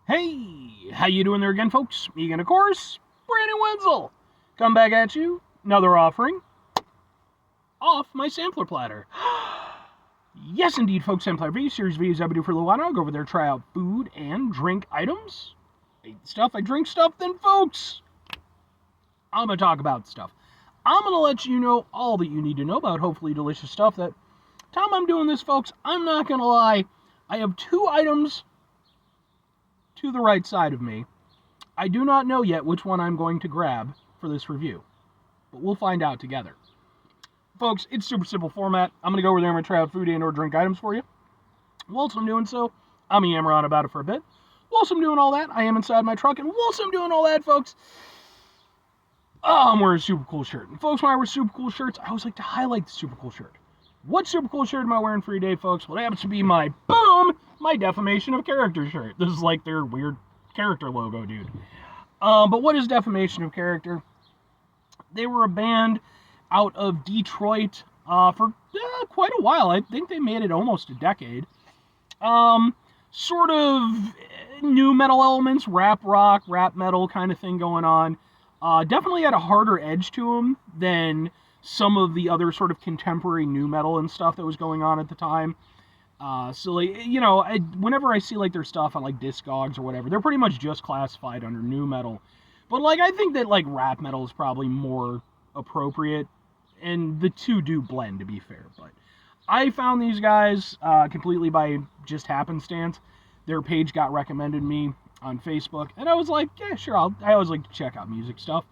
Hey, how you doing there again, folks? Me again, of course, Brandon Wenzel. Come back at you, another offering off my sampler platter. Yes, indeed, folks, Sampler V series videos I've been doing for a little while now. I'll go over there, try out food and drink items. I eat stuff, I drink stuff, then, folks, I'm going to talk about stuff. I'm going to let you know all that you need to know about hopefully delicious stuff. That time I'm doing this, folks, I'm not going to lie, I have two items to the right side of me. I do not know yet which one I'm going to grab for this review, but we'll find out together. Folks, it's super simple format. I'm going to go over there and I'm going to try out food and or drink items for you. Whilst I'm doing so, I'm going to yammer on about it for a bit. Whilst I'm doing all that, I am inside my truck, and whilst I'm doing all that, folks, I'm wearing a super cool shirt. And folks, when I wear super cool shirts, I always like to highlight the super cool shirt. What super cool shirt am I wearing for today, folks? Well, it happens to be my defamation of character shirt. This is like their weird character logo, dude. But what is defamation of character? They were a band out of Detroit for quite a while. I think they made it almost a decade. Sort of new metal elements, rap rock, rap metal kind of thing going on. Definitely had a harder edge to them than some of the other sort of contemporary new metal and stuff that was going on at the time. So, like, you know, whenever I see, like, their stuff on, like, Discogs or whatever, they're pretty much just classified under new metal. But, like, I think that, like, rap metal is probably more appropriate, and the two do blend, to be fair. But I found these guys completely by just happenstance. Their page got recommended me on Facebook, and I was like, yeah, sure, I always like to check out music stuff.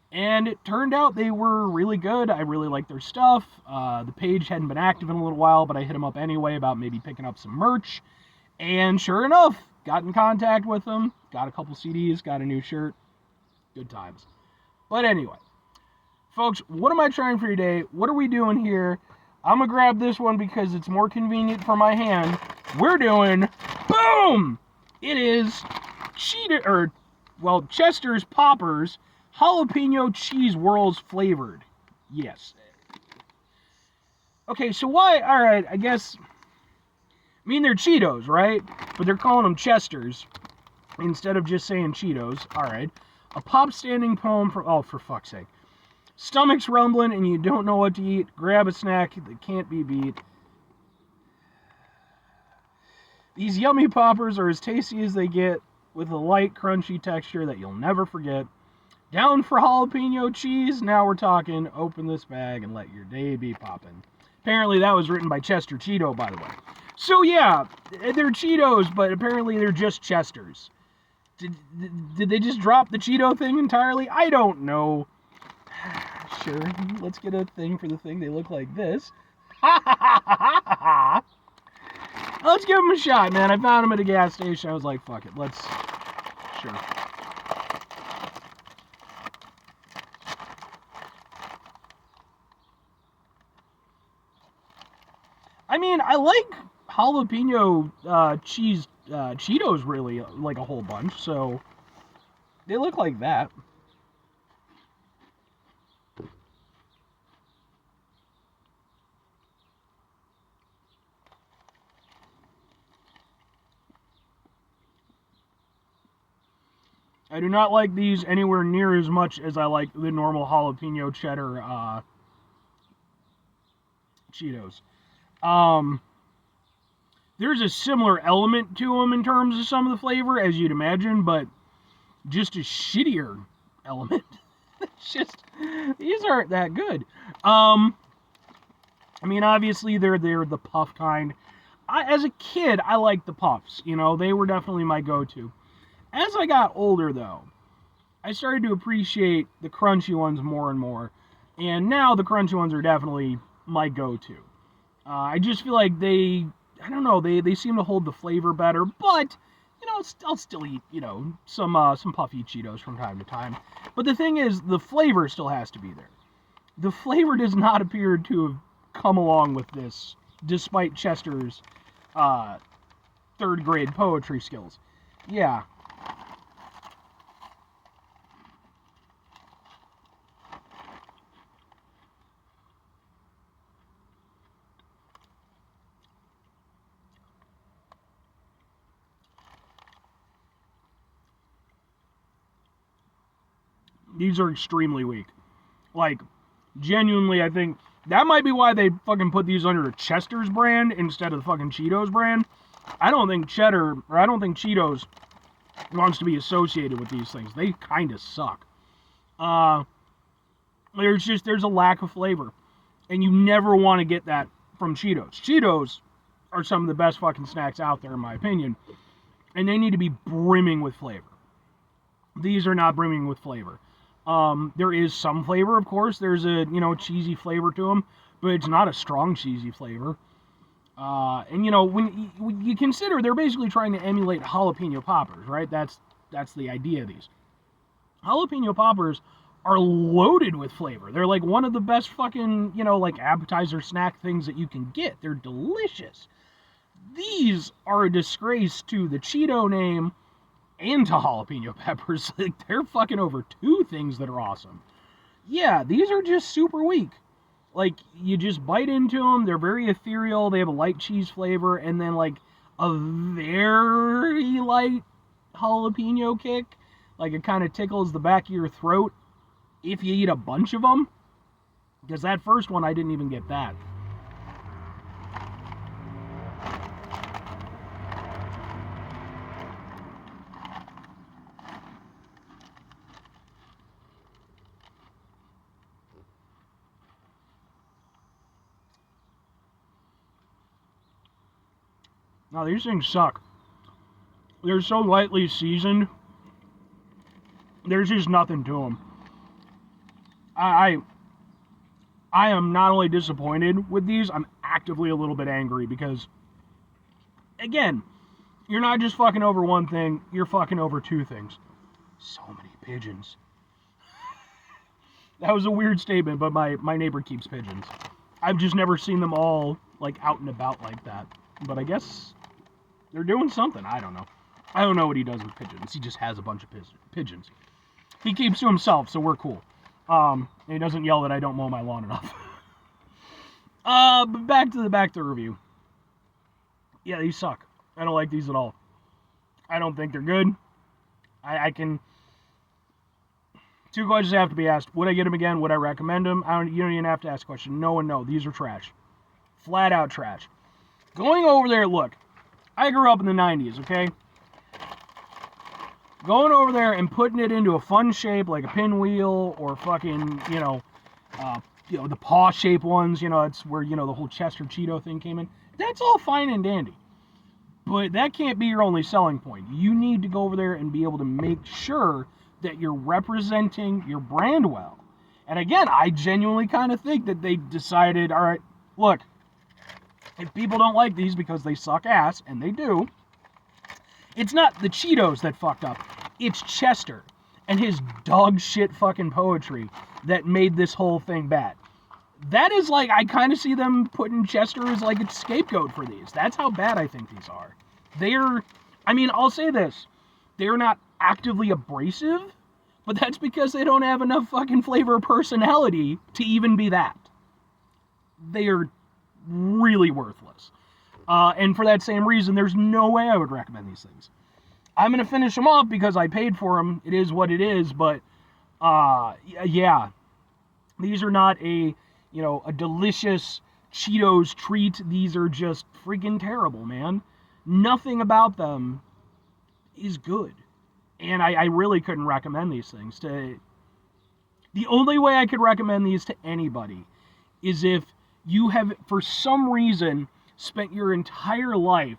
And it turned out they were really good. I really liked their stuff. The page hadn't been active in a little while, but I hit them up anyway about maybe picking up some merch. And sure enough, got in contact with them, got a couple CDs, got a new shirt. Good times. But anyway, folks, what am I trying for today? What are we doing here? I'm going to grab this one because it's more convenient for my hand. We're doing, boom! It is Chester's Poppers Jalapeno Cheese Whirlz flavored. Yes. Okay, so why? Alright, I guess. I mean, they're Cheetos, right? But they're calling them Chesters instead of just saying Cheetos. Alright. A pop standing poem for. Oh, for fuck's sake. Stomach's rumbling and you don't know what to eat. Grab a snack that can't be beat. These yummy poppers are as tasty as they get, with a light, crunchy texture that you'll never forget. Down for jalapeno cheese? Now we're talking. Open this bag and let your day be poppin'. Apparently that was written by Chester Cheeto, by the way. So yeah, they're Cheetos, but apparently they're just Chesters. Did they just drop the Cheeto thing entirely? I don't know. Sure, let's get a thing for the thing. They look like this. Let's give them a shot, man. I found them at a gas station. I was like, fuck it. Let's... Sure. I mean, I like jalapeno cheese Cheetos really, like a whole bunch, so they look like that. I do not like these anywhere near as much as I like the normal jalapeno cheddar Cheetos. There's a similar element to them in terms of some of the flavor, as you'd imagine, but just a shittier element. It's just, these aren't that good. I mean, obviously, they're the puff kind. As a kid, I liked the puffs. You know, they were definitely my go-to. As I got older, though, I started to appreciate the crunchy ones more and more. And now the crunchy ones are definitely my go-to. I just feel like I don't know, they seem to hold the flavor better, but, you know, I'll still eat, you know, some puffy Cheetos from time to time. But the thing is, the flavor still has to be there. The flavor does not appear to have come along with this, despite Chester's third grade poetry skills. Yeah. These are extremely weak. Like, genuinely, I think that might be why they fucking put these under a Chester's brand instead of the fucking Cheetos brand. I don't think Cheetos wants to be associated with these things. They kind of suck. There's a lack of flavor. And you never want to get that from Cheetos. Cheetos are some of the best fucking snacks out there, in my opinion. And they need to be brimming with flavor. These are not brimming with flavor. There is some flavor, of course. There's a, cheesy flavor to them. But it's not a strong cheesy flavor. And, when you consider they're basically trying to emulate jalapeno poppers, right? That's the idea of these. Jalapeno poppers are loaded with flavor. They're like one of the best fucking, like appetizer snack things that you can get. They're delicious. These are a disgrace to the Cheeto name and to jalapeno peppers. Like, they're fucking over two things that are awesome. Yeah, these are just super weak. Like, you just bite into them. They're very ethereal. They have a light cheese flavor and then like a very light jalapeno kick. Like, it kind of tickles the back of your throat if you eat a bunch of them. Because that first one, I didn't even get that. Now, these things suck. They're so lightly seasoned. There's just nothing to them. I am not only disappointed with these, I'm actively a little bit angry because, again, you're not just fucking over one thing, you're fucking over two things. So many pigeons. That was a weird statement, but my neighbor keeps pigeons. I've just never seen them all, like, out and about like that. But I guess they're doing something. I don't know. I don't know what he does with pigeons. He just has a bunch of pigeons. He keeps to himself, so we're cool. And he doesn't yell that I don't mow my lawn enough. But back to the review. Yeah, these suck. I don't like these at all. I don't think they're good. I can... Two questions have to be asked. Would I get them again? Would I recommend them? You don't even have to ask a question. No and no. These are trash. Flat out trash. Going over there, look. I grew up in the 90s, okay? Going over there and putting it into a fun shape like a pinwheel or fucking, the paw-shaped ones, it's where, the whole Chester Cheeto thing came in. That's all fine and dandy. But that can't be your only selling point. You need to go over there and be able to make sure that you're representing your brand well. And again, I genuinely kind of think that they decided, all right, look, if people don't like these because they suck ass, and they do, it's not the Cheetos that fucked up. It's Chester and his dog shit fucking poetry that made this whole thing bad. That is like, I kind of see them putting Chester as like a scapegoat for these. That's how bad I think these are. I'll say this. They're not actively abrasive, but that's because they don't have enough fucking flavor or personality to even be that. They are really worthless. And for that same reason, there's no way I would recommend these things. I'm going to finish them off because I paid for them. It is what it is, but yeah. These are not a delicious Cheetos treat. These are just freaking terrible, man. Nothing about them is good. And I really couldn't recommend these things to... The only way I could recommend these to anybody is if you have, for some reason, spent your entire life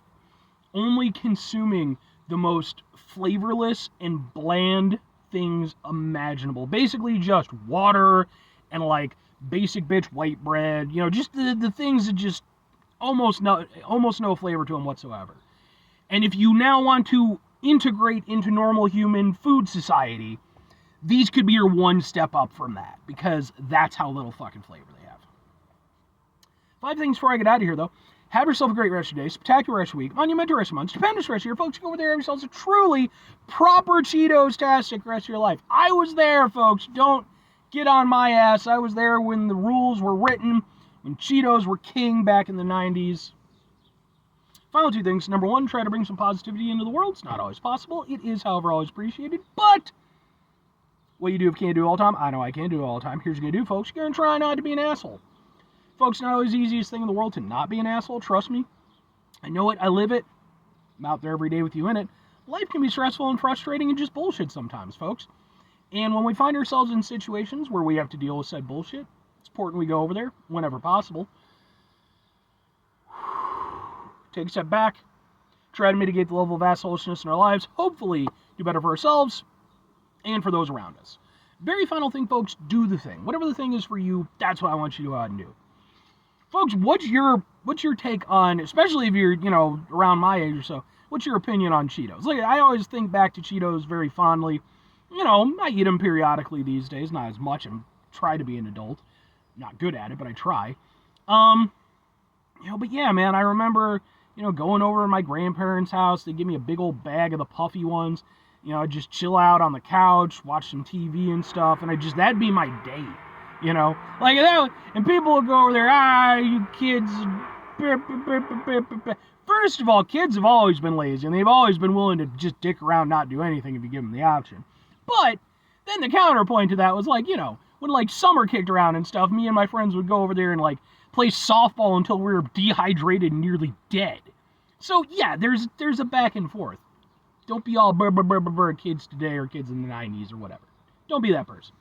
only consuming the most flavorless and bland things imaginable. Basically just water and like basic bitch white bread, just the things that just almost no flavor to them whatsoever. And if you now want to integrate into normal human food society, these could be your one step up from that, because that's how little fucking flavor they have. 5 things before I get out of here, though. Have yourself a great rest of your day, spectacular rest of your week, monumental rest of your month, stupendous rest of your folks. Go over there and have yourselves a truly proper Cheetos-tastic rest of your life. I was there, folks. Don't get on my ass. I was there when the rules were written, when Cheetos were king back in the 90s. Final 2 things. Number 1, try to bring some positivity into the world. It's not always possible. It is, however, always appreciated. But What you do if you can't do it all the time? I know I can't do it all the time. Here's what you're going to do, folks. You're going to try not to be an asshole. Folks, not always the easiest thing in the world to not be an asshole. Trust me. I know it. I live it. I'm out there every day with you in it. Life can be stressful and frustrating and just bullshit sometimes, folks. And when we find ourselves in situations where we have to deal with said bullshit, it's important we go over there whenever possible. Take a step back. Try to mitigate the level of assholishness in our lives. Hopefully do better for ourselves and for those around us. Very final thing, folks, do the thing. Whatever the thing is for you, that's what I want you to go out and do. Folks, what's your take on, especially if you're, around my age or so, what's your opinion on Cheetos? Like, I always think back to Cheetos very fondly. I eat them periodically these days, not as much. I try to be an adult. Not good at it, but I try. But yeah, man, I remember, going over to my grandparents' house. They give me a big old bag of the puffy ones. I'd just chill out on the couch, watch some TV and stuff, and that'd be my day. Like that, and people would go over there, you kids. First of all, kids have always been lazy, and they've always been willing to just dick around, not do anything if you give them the option. But then the counterpoint to that was like, when like summer kicked around and stuff, me and my friends would go over there and like play softball until we were dehydrated and nearly dead. So yeah, there's a back and forth. Don't be all kids today or kids in the 90s or whatever. Don't be that person.